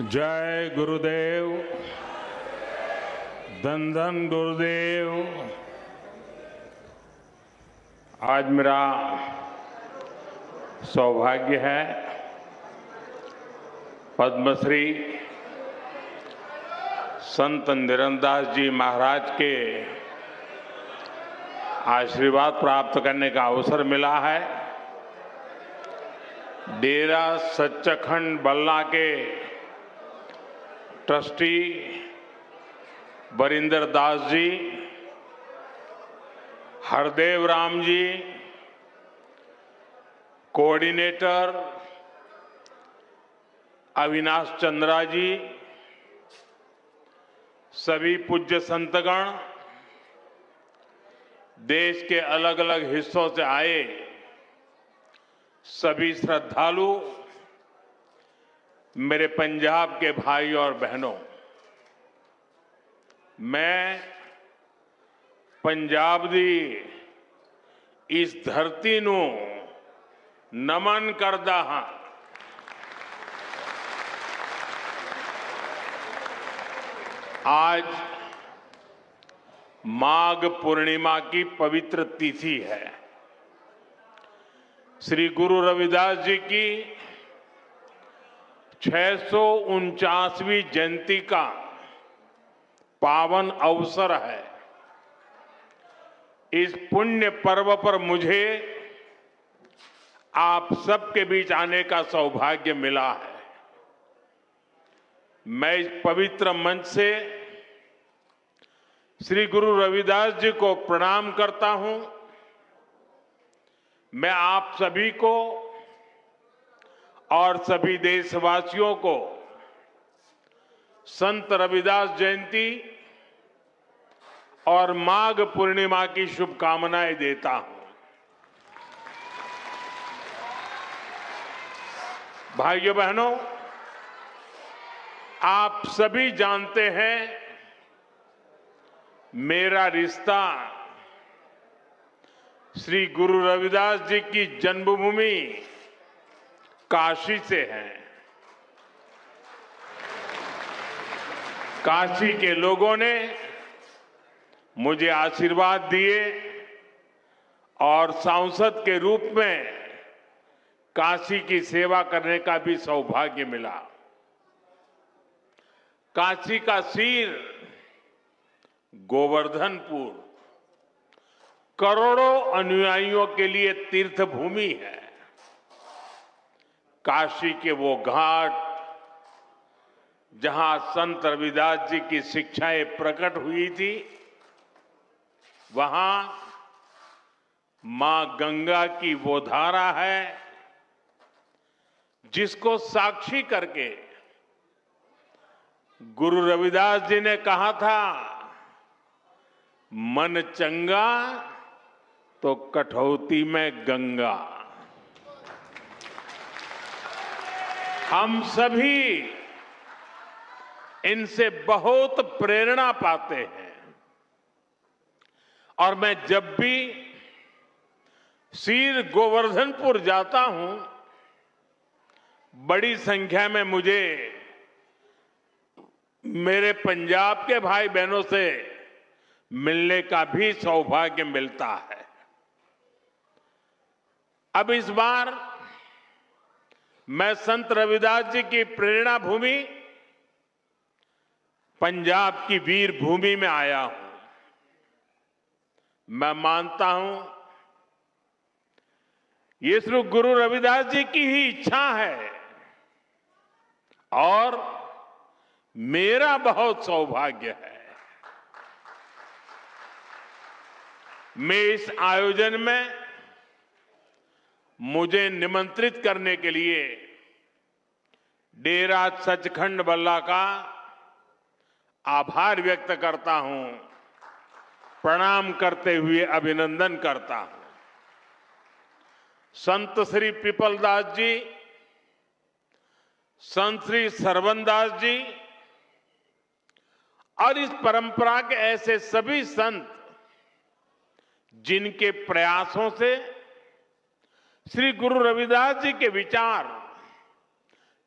जय गुरुदेव, धन धन गुरुदेव। आज मेरा सौभाग्य है पद्मश्री संत निरंदास जी महाराज के आशीर्वाद प्राप्त करने का अवसर मिला है। डेरा सच्चखंड बल्ला के ट्रस्टी बरिंदर दास जी, हरदेव राम जी, कोऑर्डिनेटर अविनाश चंद्रा जी, सभी पूज्य संतगण, देश के अलग अलग हिस्सों से आए सभी श्रद्धालु, मेरे पंजाब के भाई और बहनों, मैं पंजाब दी इस धरती नूं नमन करदा हां। आज माघ पूर्णिमा की पवित्र तिथि है। श्री गुरु रविदास जी की 649वीं जयंती का पावन अवसर है। इस पुण्य पर्व पर मुझे आप सबके बीच आने का सौभाग्य मिला है। मैं इस पवित्र मंच से श्री गुरु रविदास जी को प्रणाम करता हूं। मैं आप सभी को और सभी देशवासियों को संत रविदास जयंती और माघ पूर्णिमा की शुभकामनाएं देता हूं। भाइयों बहनों, आप सभी जानते हैं मेरा रिश्ता श्री गुरु रविदास जी की जन्मभूमि काशी से है। काशी के लोगों ने मुझे आशीर्वाद दिए और सांसद के रूप में काशी की सेवा करने का भी सौभाग्य मिला। काशी का सिर गोवर्धनपुर करोड़ों अनुयायियों के लिए तीर्थ भूमि है। काशी के वो घाट जहां संत रविदास जी की शिक्षाएं प्रकट हुई थी, वहां मां गंगा की वो धारा है जिसको साक्षी करके गुरु रविदास जी ने कहा था, मन चंगा तो कठौती में गंगा। हम सभी इनसे बहुत प्रेरणा पाते हैं और मैं जब भी सिर गोवर्धनपुर जाता हूं, बड़ी संख्या में मुझे मेरे पंजाब के भाई बहनों से मिलने का भी सौभाग्य मिलता है। अब इस बार मैं संत रविदास जी की प्रेरणा भूमि पंजाब की वीर भूमि में आया हूं। मैं मानता हूं ये श्री गुरु रविदास जी की ही इच्छा है और मेरा बहुत सौभाग्य है। मैं इस आयोजन में मुझे निमंत्रित करने के लिए डेरा सचखंड बल्ला का आभार व्यक्त करता हूं, प्रणाम करते हुए अभिनंदन करता हूं। संत श्री पिपलदास जी, संत श्री सरवनदास जी और इस परंपरा के ऐसे सभी संत जिनके प्रयासों से श्री गुरु रविदास जी के विचार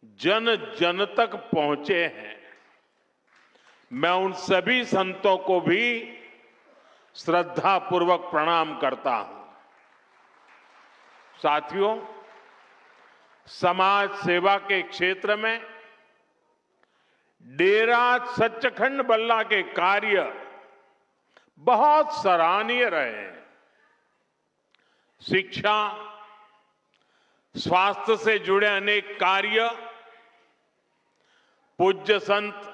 जन जन तक पहुंचे हैं। मैं उन सभी संतों को भी श्रद्धापूर्वक प्रणाम करता हूं। साथियों, समाज सेवा के क्षेत्र में डेरा सचखंड बल्ला के कार्य बहुत सराहनीय रहे हैं। शिक्षा, स्वास्थ्य से जुड़े अनेक कार्य पूज्य संत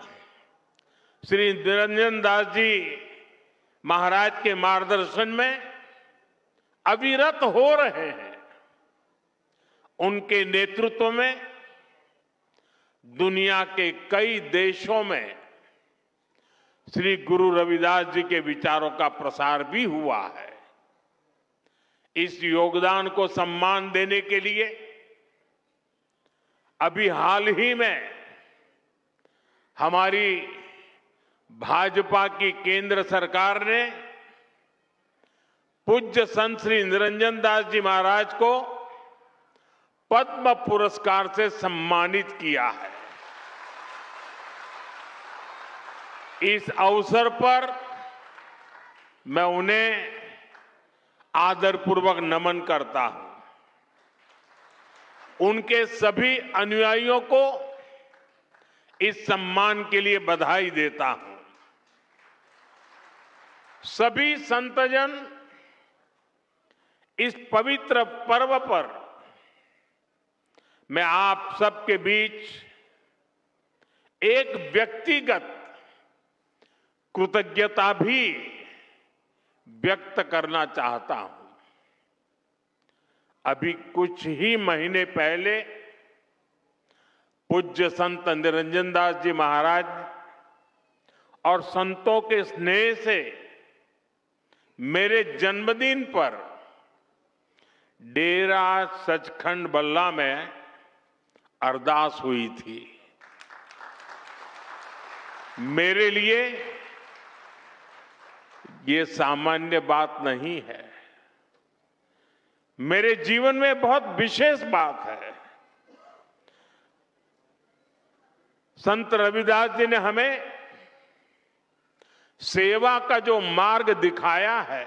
श्री निरंजन दास जी महाराज के मार्गदर्शन में अविरत हो रहे हैं। उनके नेतृत्व में दुनिया के कई देशों में श्री गुरु रविदास जी के विचारों का प्रसार भी हुआ है। इस योगदान को सम्मान देने के लिए अभी हाल ही में हमारी भाजपा की केंद्र सरकार ने पूज्य संत श्री निरंजन दास जी महाराज को पद्म पुरस्कार से सम्मानित किया है। इस अवसर पर मैं उन्हें आदरपूर्वक नमन करता हूं। उनके सभी अनुयायियों को इस सम्मान के लिए बधाई देता हूं। सभी संतजन इस पवित्र पर्व पर मैं आप सबके बीच एक व्यक्तिगत कृतज्ञता भी व्यक्त करना चाहता हूं। अभी कुछ ही महीने पहले पूज्य संत निरंजन दास जी महाराज और संतों के स्नेह से मेरे जन्मदिन पर डेरा सचखंड बल्ला में अरदास हुई थी। मेरे लिए ये सामान्य बात नहीं है, मेरे जीवन में बहुत विशेष बात है। संत रविदास जी ने हमें सेवा का जो मार्ग दिखाया है,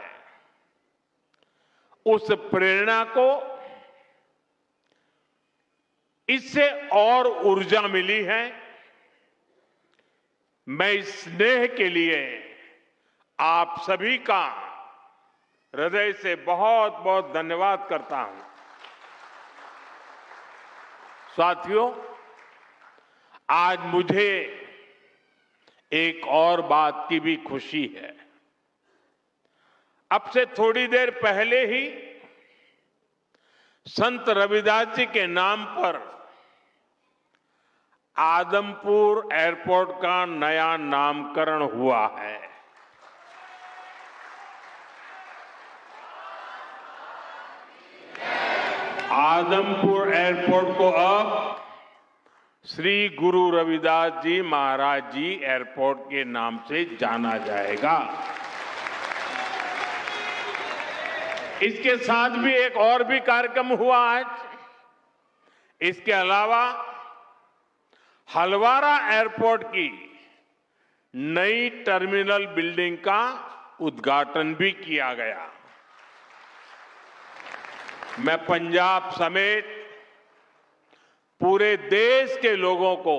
उस प्रेरणा को इससे और ऊर्जा मिली है। मैं इस स्नेह के लिए आप सभी का हृदय से बहुत बहुत धन्यवाद करता हूं। साथियों, आज मुझे एक और बात की भी खुशी है। अब से थोड़ी देर पहले ही संत रविदास जी के नाम पर आदमपुर एयरपोर्ट का नया नामकरण हुआ है। आदमपुर एयरपोर्ट को अब श्री गुरु रविदास जी महाराज जी एयरपोर्ट के नाम से जाना जाएगा। इसके साथ भी एक और भी कार्यक्रम हुआ आज। इसके अलावा हलवारा एयरपोर्ट की नई टर्मिनल बिल्डिंग का उद्घाटन भी किया गया। मैं पंजाब समेत पूरे देश के लोगों को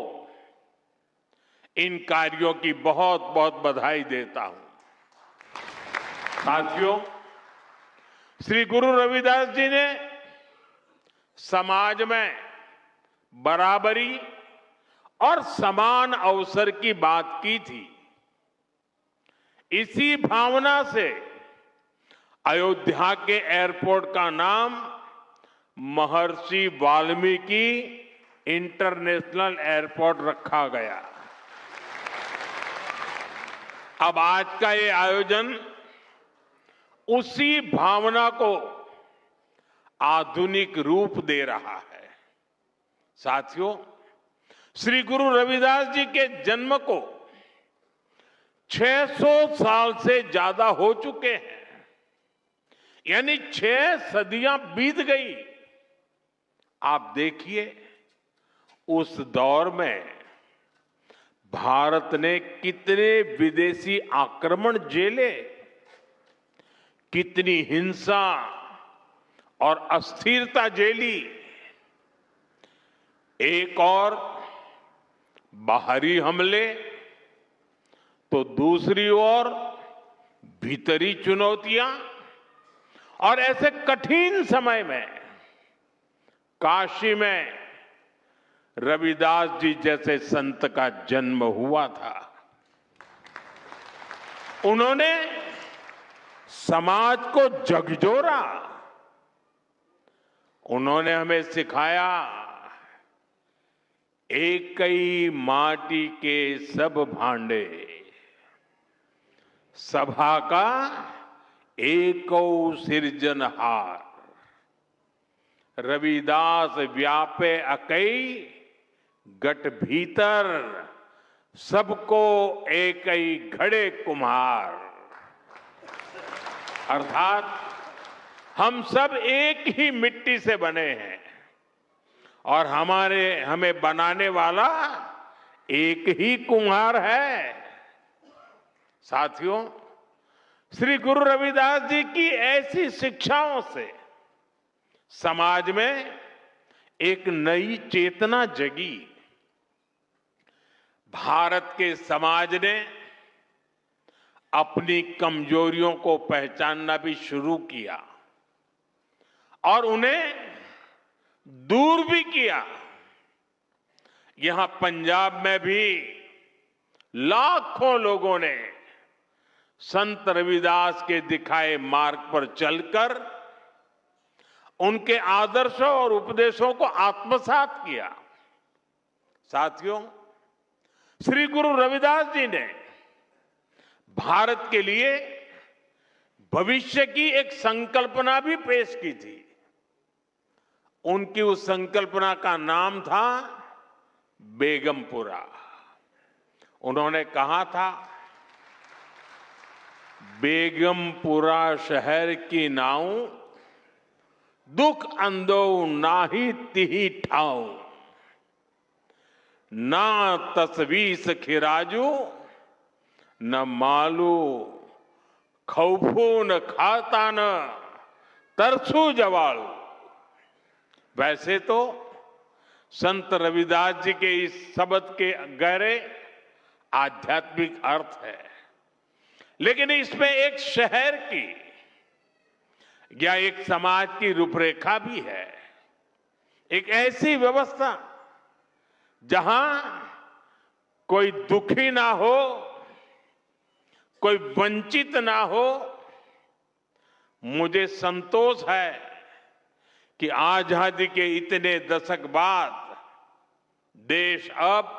इन कार्यों की बहुत बहुत बधाई देता हूं। साथियों, श्री गुरु रविदास जी ने समाज में बराबरी और समान अवसर की बात की थी। इसी भावना से अयोध्या के एयरपोर्ट का नाम महर्षि वाल्मीकि इंटरनेशनल एयरपोर्ट रखा गया। अब आज का ये आयोजन उसी भावना को आधुनिक रूप दे रहा है। साथियों, श्री गुरु रविदास जी के जन्म को 600 साल से ज्यादा हो चुके हैं, यानी 6 सदियां बीत गई। आप देखिए, उस दौर में भारत ने कितने विदेशी आक्रमण झेले, कितनी हिंसा और अस्थिरता झेली। एक और बाहरी हमले तो दूसरी ओर भीतरी चुनौतियां। और ऐसे कठिन समय में काशी में रविदास जी जैसे संत का जन्म हुआ था। उन्होंने समाज को झकझोरा। उन्होंने हमें सिखाया, एकई माटी के सब भांडे, सभा का एको सिरजनहार। रविदास व्यापे अकई गट भीतर, सबको एकई घड़े कुम्हार। अर्थात हम सब एक ही मिट्टी से बने हैं और हमें बनाने वाला एक ही कुम्हार है। साथियों, श्री गुरु रविदास जी की ऐसी शिक्षाओं से समाज में एक नई चेतना जगी। भारत के समाज ने अपनी कमजोरियों को पहचानना भी शुरू किया और उन्हें दूर भी किया। यहां पंजाब में भी लाखों लोगों ने संत रविदास के दिखाए मार्ग पर चलकर उनके आदर्शों और उपदेशों को आत्मसात किया। साथियों, श्री गुरु रविदास जी ने भारत के लिए भविष्य की एक संकल्पना भी पेश की थी। उनकी उस संकल्पना का नाम था बेगमपुरा। उन्होंने कहा था, बेगमपुरा शहर की नाऊ, दुख अंदो नाही तिही ठाऊ, ना तस्वीस खिराजू, न मालू खौफू न खाता न तरसू जवालू। वैसे तो संत रविदास जी के इस शब्द के गहरे आध्यात्मिक अर्थ है, लेकिन इसमें एक शहर की या एक समाज की रूपरेखा भी है। एक ऐसी व्यवस्था जहां कोई दुखी ना हो, कोई वंचित ना हो। मुझे संतोष है कि आजादी के इतने दशक बाद देश अब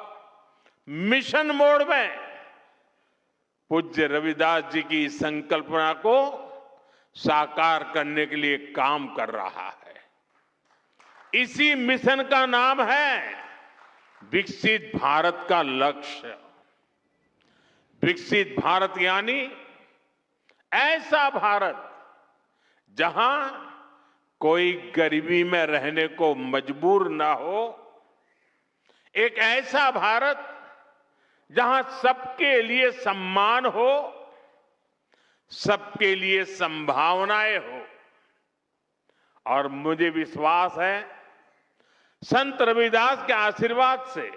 मिशन मोड में पूज्य रविदास जी की संकल्पना को साकार करने के लिए काम कर रहा है। इसी मिशन का नाम है विकसित भारत का लक्ष्य। विकसित भारत यानी ऐसा भारत जहां कोई गरीबी में रहने को मजबूर ना हो। एक ऐसा भारत जहां सबके लिए सम्मान हो, सबके लिए संभावनाएं हो। और मुझे विश्वास है, संत रविदास के आशीर्वाद से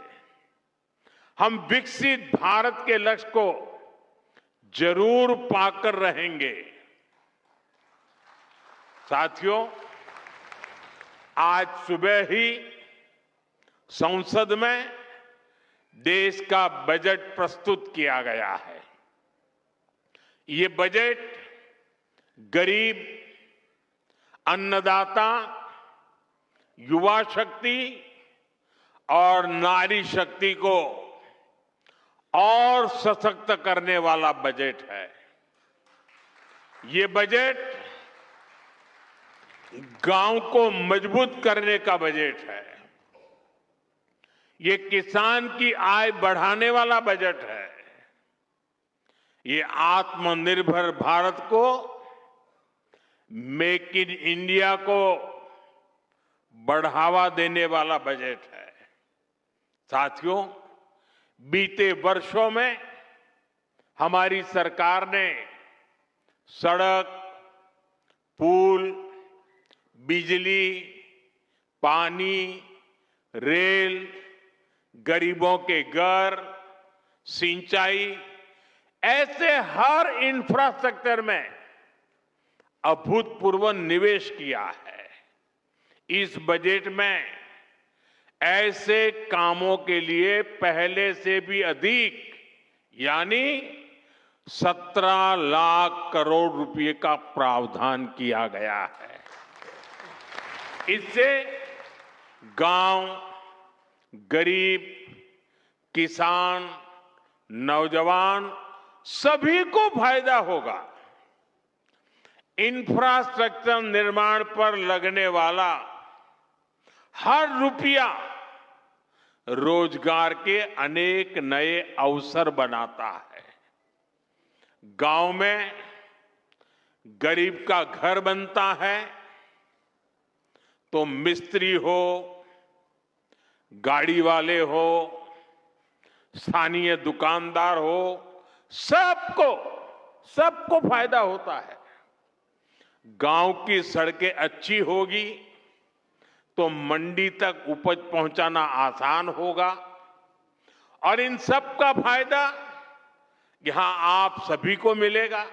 हम विकसित भारत के लक्ष्य को जरूर पाकर रहेंगे। साथियों, आज सुबह ही संसद में देश का बजट प्रस्तुत किया गया है। ये बजट गरीब, अन्नदाता, युवा शक्ति और नारी शक्ति को और सशक्त करने वाला बजट है। ये बजट गांव को मजबूत करने का बजट है। ये किसान की आय बढ़ाने वाला बजट है। ये आत्मनिर्भर भारत को, मेक इन इंडिया को बढ़ावा देने वाला बजट है। साथियों, बीते वर्षों में हमारी सरकार ने सड़क, पुल, बिजली, पानी, रेल, गरीबों के घर, सिंचाई, ऐसे हर इंफ्रास्ट्रक्चर में अभूतपूर्व निवेश किया है। इस बजट में ऐसे कामों के लिए पहले से भी अधिक यानी 17 लाख करोड़ रुपए का प्रावधान किया गया है। इससे गांव, गरीब, किसान, नौजवान सभी को फायदा होगा। इंफ्रास्ट्रक्चर निर्माण पर लगने वाला हर रुपया रोजगार के अनेक नए अवसर बनाता है। गांव में गरीब का घर बनता है तो मिस्त्री हो, गाड़ी वाले हो, स्थानीय दुकानदार हो, सबको फायदा होता है। गांव की सड़कें अच्छी होगी तो मंडी तक उपज पहुंचाना आसान होगा और इन सब का फायदा यहां आप सभी को मिलेगा।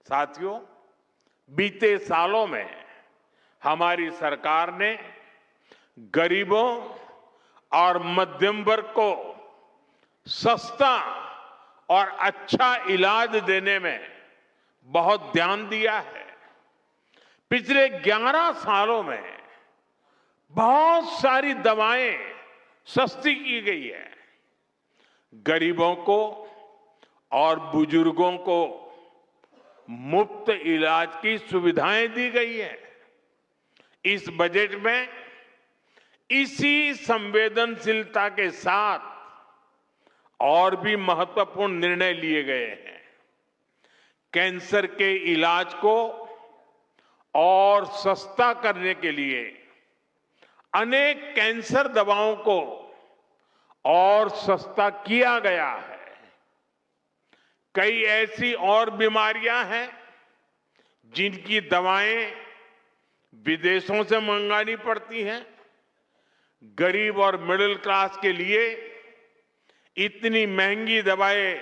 साथियों, बीते सालों में हमारी सरकार ने गरीबों और मध्यम वर्ग को सस्ता और अच्छा इलाज देने में बहुत ध्यान दिया है। पिछले 11 सालों में बहुत सारी दवाएं सस्ती की गई है। गरीबों को और बुजुर्गों को मुफ्त इलाज की सुविधाएं दी गई है। इस बजट में इसी संवेदनशीलता के साथ और भी महत्वपूर्ण निर्णय लिए गए हैं। कैंसर के इलाज को और सस्ता करने के लिए अनेक कैंसर दवाओं को और सस्ता किया गया है। कई ऐसी और बीमारियां हैं जिनकी दवाएं विदेशों से मंगानी पड़ती हैं। गरीब और मिडिल क्लास के लिए इतनी महंगी दवाएं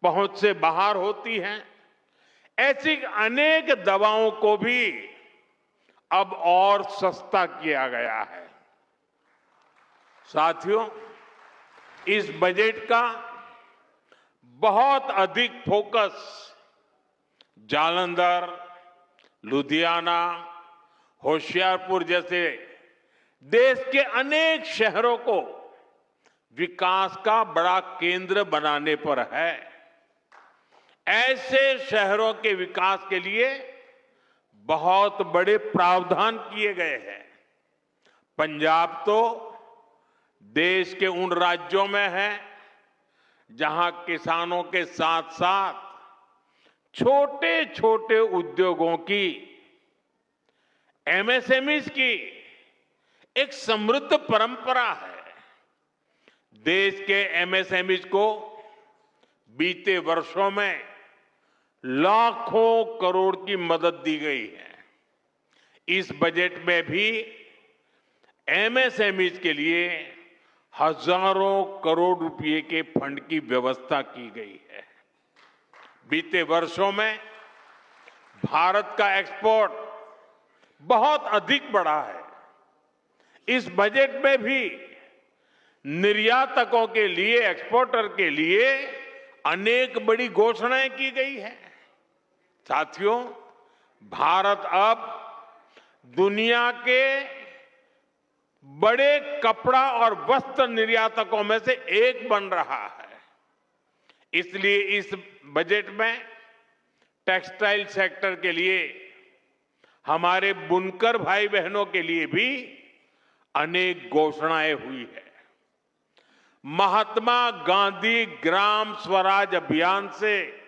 पहुंच से बाहर होती हैं। ऐसी अनेक दवाओं को भी अब और सस्ता किया गया है। साथियों, इस बजट का बहुत अधिक फोकस जालंधर, लुधियाना, होशियारपुर जैसे देश के अनेक शहरों को विकास का बड़ा केंद्र बनाने पर है। ऐसे शहरों के विकास के लिए बहुत बड़े प्रावधान किए गए हैं। पंजाब तो देश के उन राज्यों में है जहां किसानों के साथ साथ छोटे छोटे उद्योगों की, एमएसएमईज की एक समृद्ध परंपरा है। देश के एमएसएमईज को बीते वर्षों में लाखों करोड़ की मदद दी गई है। इस बजट में भी एमएसएमईज के लिए हजारों करोड़ रुपए के फंड की व्यवस्था की गई है। बीते वर्षों में भारत का एक्सपोर्ट बहुत अधिक बढ़ा है। इस बजट में भी निर्यातकों के लिए, एक्सपोर्टर के लिए अनेक बड़ी घोषणाएं की गई हैं। साथियों, भारत अब दुनिया के बड़े कपड़ा और वस्त्र निर्यातकों में से एक बन रहा है। इसलिए इस बजट में टेक्सटाइल सेक्टर के लिए, हमारे बुनकर भाई बहनों के लिए भी अनेक घोषणाएं हुई है। महात्मा गांधी ग्राम स्वराज अभियान से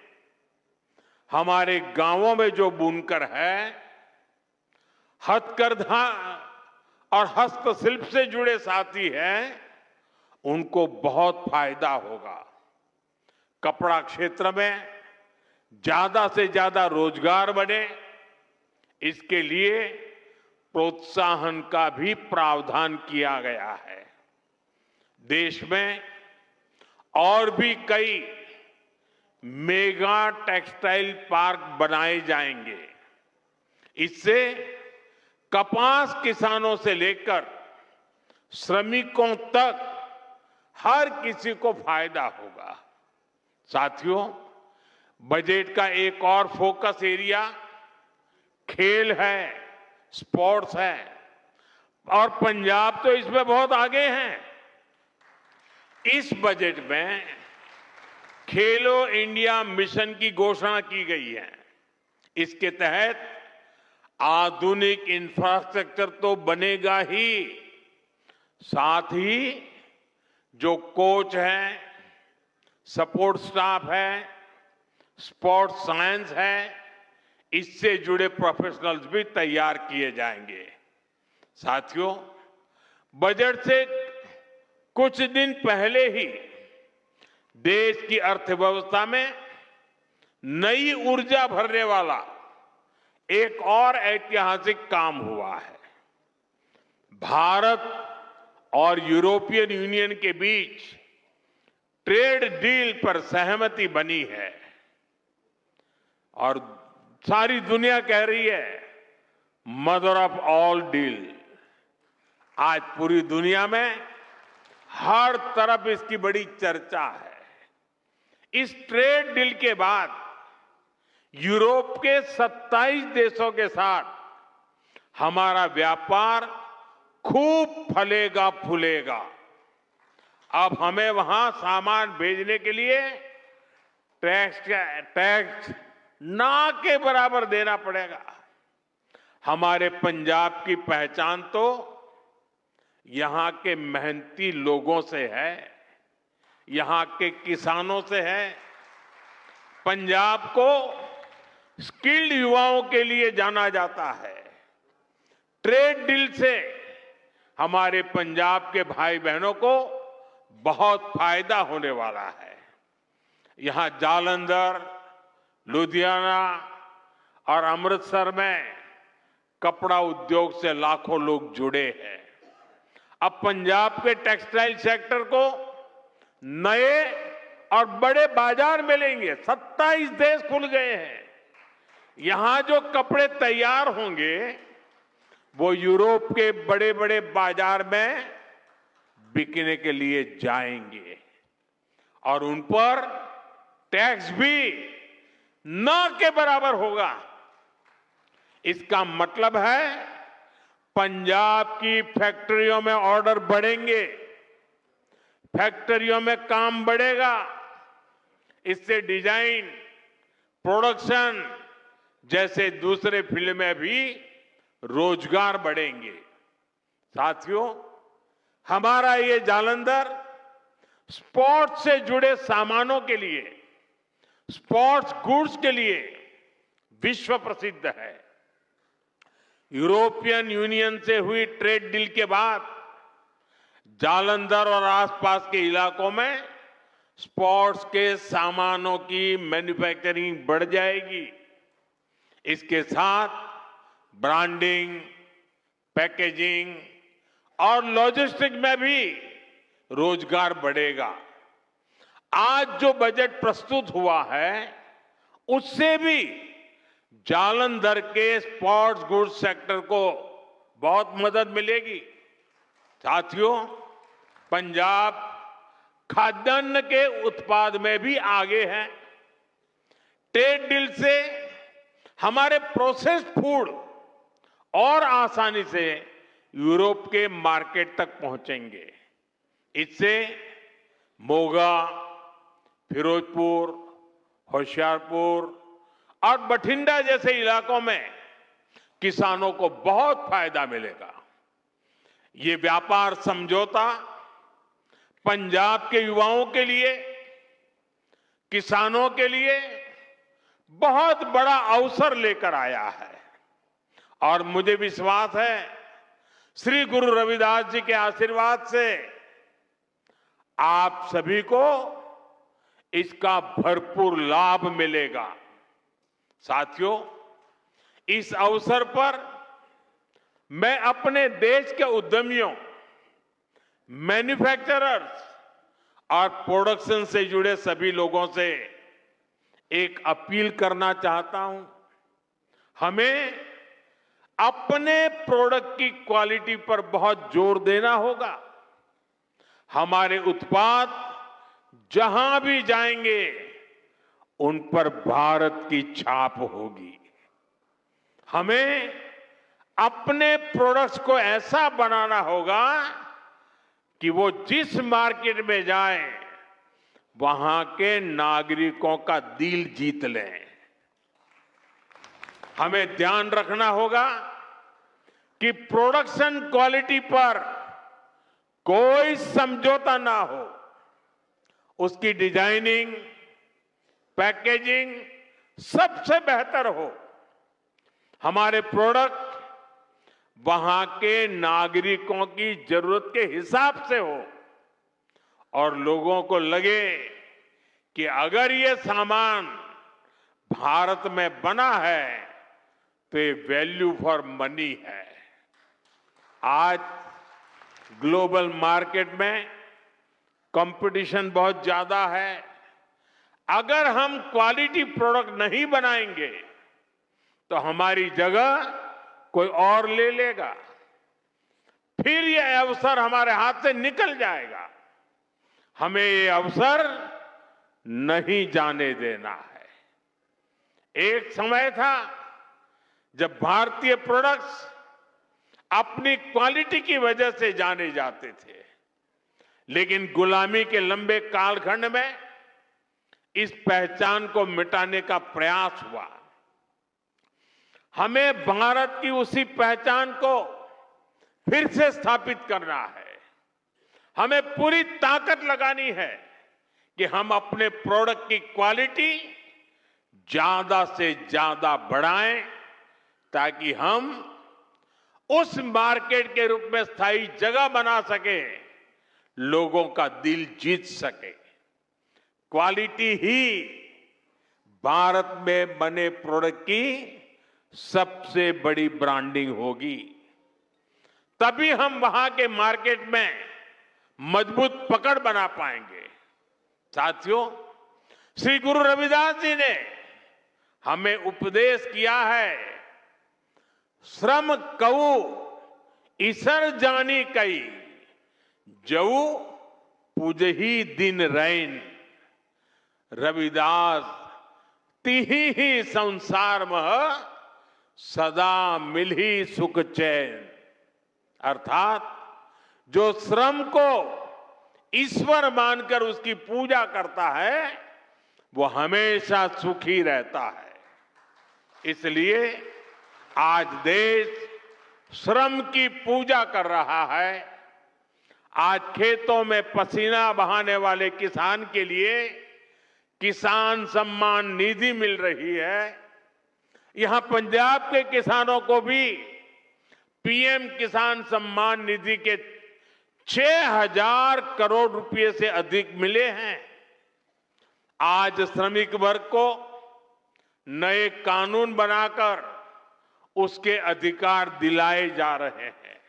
हमारे गांवों में जो बुनकर है, हथकरघा और हस्तशिल्प से जुड़े साथी हैं, उनको बहुत फायदा होगा। कपड़ा क्षेत्र में ज्यादा से ज्यादा रोजगार बने, इसके लिए प्रोत्साहन का भी प्रावधान किया गया है। देश में और भी कई मेगा टेक्सटाइल पार्क बनाए जाएंगे। इससे कपास किसानों से लेकर श्रमिकों तक हर किसी को फायदा होगा। साथियों, बजट का एक और फोकस एरिया खेल है, स्पोर्ट्स है, और पंजाब तो इसमें बहुत आगे है। इस बजट में खेलो इंडिया मिशन की घोषणा की गई है। इसके तहत आधुनिक इंफ्रास्ट्रक्चर तो बनेगा ही, साथ ही जो कोच हैं, सपोर्ट स्टाफ है, स्पोर्ट्स साइंस है, इससे जुड़े प्रोफेशनल्स भी तैयार किए जाएंगे। साथियों, बजट से कुछ दिन पहले ही देश की अर्थव्यवस्था में नई ऊर्जा भरने वाला एक और ऐतिहासिक काम हुआ है। भारत और यूरोपियन यूनियन के बीच ट्रेड डील पर सहमति बनी है और सारी दुनिया कह रही है मदर ऑफ ऑल डील। आज पूरी दुनिया में हर तरफ इसकी बड़ी चर्चा है। इस ट्रेड डील के बाद यूरोप के 27 देशों के साथ हमारा व्यापार खूब फलेगा फूलेगा। अब हमें वहां सामान भेजने के लिए टैक्स ना के बराबर देना पड़ेगा। हमारे पंजाब की पहचान तो यहां के मेहनती लोगों से है, यहां के किसानों से है। पंजाब को स्किल्ड युवाओं के लिए जाना जाता है। ट्रेड डील से हमारे पंजाब के भाई बहनों को बहुत फायदा होने वाला है। यहां जालंधर, लुधियाना और अमृतसर में कपड़ा उद्योग से लाखों लोग जुड़े हैं। अब पंजाब के टेक्सटाइल सेक्टर को नए और बड़े बाजार मिलेंगे। 27 देश खुल गए हैं। यहां जो कपड़े तैयार होंगे वो यूरोप के बड़े बड़े बाजार में बिकने के लिए जाएंगे और उन पर टैक्स भी न के बराबर होगा। इसका मतलब है पंजाब की फैक्ट्रियों में ऑर्डर बढ़ेंगे, फैक्ट्रियों में काम बढ़ेगा। इससे डिजाइन, प्रोडक्शन जैसे दूसरे फील्ड में भी रोजगार बढ़ेंगे। साथियों, हमारा ये जालंधर स्पोर्ट्स से जुड़े सामानों के लिए, स्पोर्ट्स गुड्स के लिए विश्व प्रसिद्ध है। यूरोपियन यूनियन से हुई ट्रेड डील के बाद जालंधर और आसपास के इलाकों में स्पोर्ट्स के सामानों की मैन्युफैक्चरिंग बढ़ जाएगी। इसके साथ ब्रांडिंग, पैकेजिंग और लॉजिस्टिक में भी रोजगार बढ़ेगा। आज जो बजट प्रस्तुत हुआ है उससे भी जालंधर के स्पोर्ट्स गुड्स सेक्टर को बहुत मदद मिलेगी। साथियों, पंजाब खाद्यान्न के उत्पाद में भी आगे है। ट्रेड डील से हमारे प्रोसेस्ड फूड और आसानी से यूरोप के मार्केट तक पहुंचेंगे। इससे मोगा, फिरोजपुर, होशियारपुर और बठिंडा जैसे इलाकों में किसानों को बहुत फायदा मिलेगा। ये व्यापार समझौता पंजाब के युवाओं के लिए, किसानों के लिए बहुत बड़ा अवसर लेकर आया है और मुझे विश्वास है श्री गुरु रविदास जी के आशीर्वाद से आप सभी को इसका भरपूर लाभ मिलेगा। साथियों, इस अवसर पर मैं अपने देश के उद्यमियों, मैन्युफैक्चरर्स और प्रोडक्शन से जुड़े सभी लोगों से एक अपील करना चाहता हूं। हमें अपने प्रोडक्ट की क्वालिटी पर बहुत जोर देना होगा। हमारे उत्पाद जहां भी जाएंगे उन पर भारत की छाप होगी। हमें अपने प्रोडक्ट्स को ऐसा बनाना होगा कि वो जिस मार्केट में जाए वहां के नागरिकों का दिल जीत लें। हमें ध्यान रखना होगा कि प्रोडक्शन क्वालिटी पर कोई समझौता ना हो। उसकी डिजाइनिंग, पैकेजिंग सबसे बेहतर हो। हमारे प्रोडक्ट वहां के नागरिकों की जरूरत के हिसाब से हो और लोगों को लगे कि अगर ये सामान भारत में बना है तो ये वैल्यू फॉर मनी है। आज ग्लोबल मार्केट में कंपटीशन बहुत ज्यादा है। अगर हम क्वालिटी प्रोडक्ट नहीं बनाएंगे तो हमारी जगह कोई और ले लेगा, फिर ये अवसर हमारे हाथ से निकल जाएगा। हमें ये अवसर नहीं जाने देना है। एक समय था जब भारतीय प्रोडक्ट्स अपनी क्वालिटी की वजह से जाने जाते थे, लेकिन गुलामी के लंबे कालखंड में इस पहचान को मिटाने का प्रयास हुआ। हमें भारत की उसी पहचान को फिर से स्थापित करना है। हमें पूरी ताकत लगानी है कि हम अपने प्रोडक्ट की क्वालिटी ज्यादा से ज्यादा बढ़ाएं ताकि हम उस मार्केट के रूप में स्थायी जगह बना सके, लोगों का दिल जीत सके। क्वालिटी ही भारत में बने प्रोडक्ट की सबसे बड़ी ब्रांडिंग होगी। तभी हम वहां के मार्केट में मजबूत पकड़ बना पाएंगे। साथियों, श्री गुरु रविदास जी ने हमें उपदेश किया है, श्रम कऊ ईसर जानी कई, जऊ पूजही दिन रैन। रविदास तिहि ही संसार मह सदा मिलही सुख चैन। अर्थात जो श्रम को ईश्वर मानकर उसकी पूजा करता है वो हमेशा सुखी रहता है। इसलिए आज देश श्रम की पूजा कर रहा है। आज खेतों में पसीना बहाने वाले किसान के लिए किसान सम्मान निधि मिल रही है। यहां पंजाब के किसानों को भी पीएम किसान सम्मान निधि के 6,000 करोड़ रुपए से अधिक मिले हैं। आज श्रमिक वर्ग को नए कानून बनाकर उसके अधिकार दिलाए जा रहे हैं।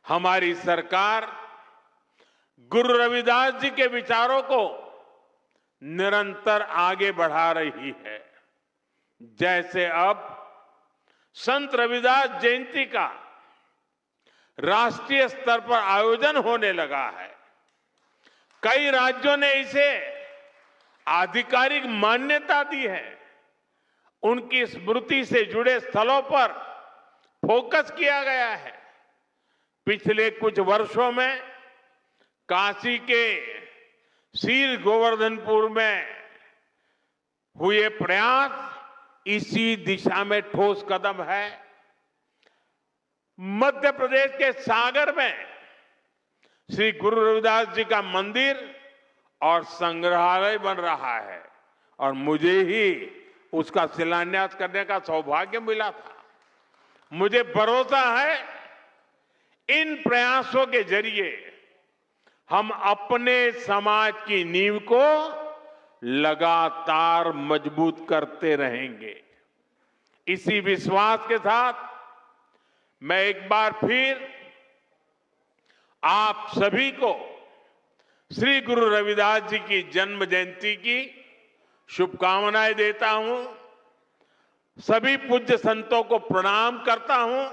हमारी सरकार गुरु रविदास जी के विचारों को निरंतर आगे बढ़ा रही है। जैसे अब संत रविदास जयंती का राष्ट्रीय स्तर पर आयोजन होने लगा है। कई राज्यों ने इसे आधिकारिक मान्यता दी है। उनकी स्मृति से जुड़े स्थलों पर फोकस किया गया है। पिछले कुछ वर्षों में काशी के शीर गोवर्धनपुर में हुए प्रयास इसी दिशा में ठोस कदम है। मध्य प्रदेश के सागर में श्री गुरु रविदास जी का मंदिर और संग्रहालय बन रहा है और मुझे ही उसका शिलान्यास करने का सौभाग्य मिला था। मुझे भरोसा है इन प्रयासों के जरिए हम अपने समाज की नींव को लगातार मजबूत करते रहेंगे। इसी विश्वास के साथ मैं एक बार फिर आप सभी को श्री गुरु रविदास जी की जन्म जयंती की शुभकामनाएं देता हूं। सभी पूज्य संतों को प्रणाम करता हूं।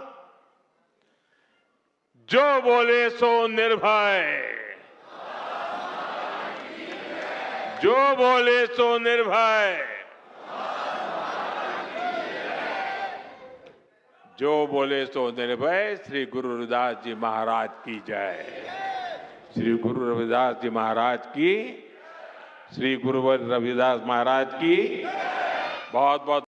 जो बोले सो निर्भय, जो बोले सो निर्भय, जो बोले सो निर्भय। श्री गुरु रविदास जी महाराज की जय। श्री गुरु रविदास जी महाराज की, श्री गुरु रविदास महाराज की बहुत बहुत